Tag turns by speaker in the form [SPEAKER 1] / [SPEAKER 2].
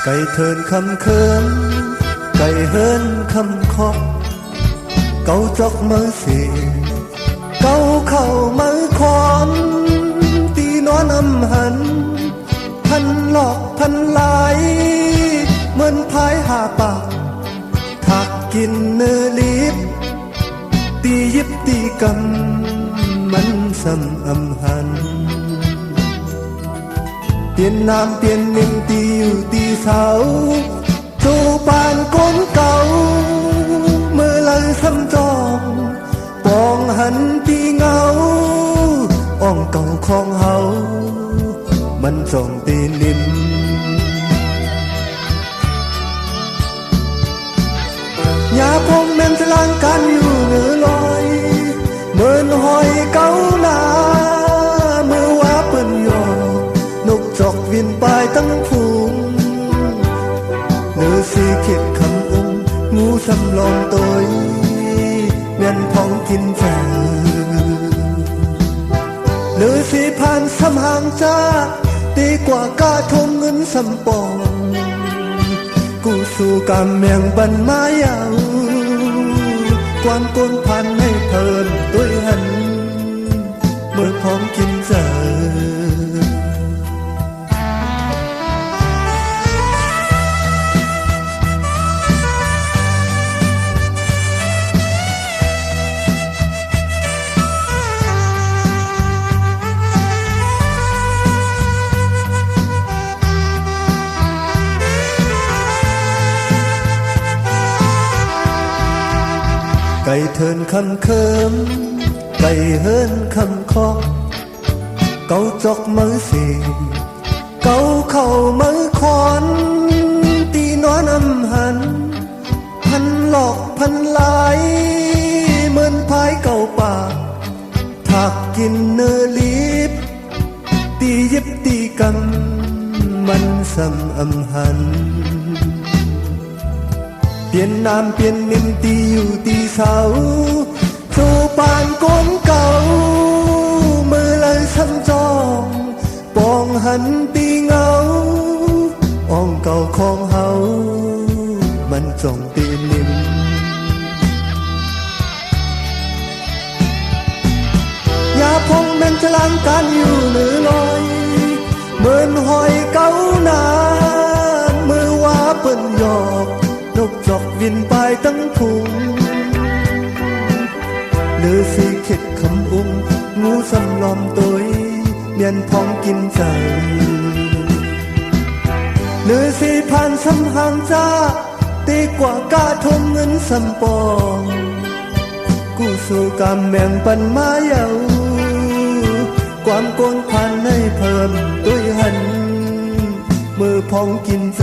[SPEAKER 1] ไก่เทินคำเคินไก่เฮินคำเคาะเกาจอกมือสีเกาเข้ามือคอนตีนอนอำหันพันหลอกพันหลายเหมือนพายหาปากถักกินเนื้อลิบตียิบตีกำมันซ้ำอำหันเปลี่ยนน้ำเปลี่ยนนิ่งตีอยู่ตีเสาสู่ปานก้นเก่าเมื่อไหลซ้ำจองปองหันตีเงาอ่องเก่าของเฮามันส่องตีนิ่มยาพงแม่นสลางกันอยู่เหนือลอยเหมือนหอยเก่าหนาเมื่อว่าเปิ้นยอนกจอกวินปลายตั้งผูงเนื้อสีเข็ดคำอุ้งงูสำลองตัวเมียนพองกินเจอเนื้อสีผ่านสำหางจ้าดีกว่ากาทงเงินสำปองกูสู่กำแมงบันไม้ยาวความกวนพันให้เพลินด้วยหันเมื่อพร้อมกินเจอไก่เทินคำเคิมไก่เฮินคำเคาะเกาจอกมือสีเกาเข้ามือคอนตีนอนอำหันพันหลอกพันหลายเหมือนพายเก่าปากถักกินเนื้อลิบตียิบตีกันมันซ้ำอำหันเปลี่ยนน้ำเปลี่ยนนิ่มตีอยู่ตีเสาสู่ปานก้นเก่ามือเลยซ้ำจองปองหันตีเงาอ่องเก่าของเฮามันจ้องตีนิ่มยาพงแม่นฉลางกันอยู่เหนือลอยเหมือนหอยเก่าหนามือว่าเปิ้นหยอกนกจอกวินปลายตั้งพุงเลือสีเข็ดคำอุ้งงูสำลอมตัวเมียนพองกินใจเลือสีผ่านสำหางจ้าตีกว่ากาทงเงินสำปองกูสู่กำแมงปันไม้เยาความโกนพันให้เพิ่มด้วยหันมือพองกินใจ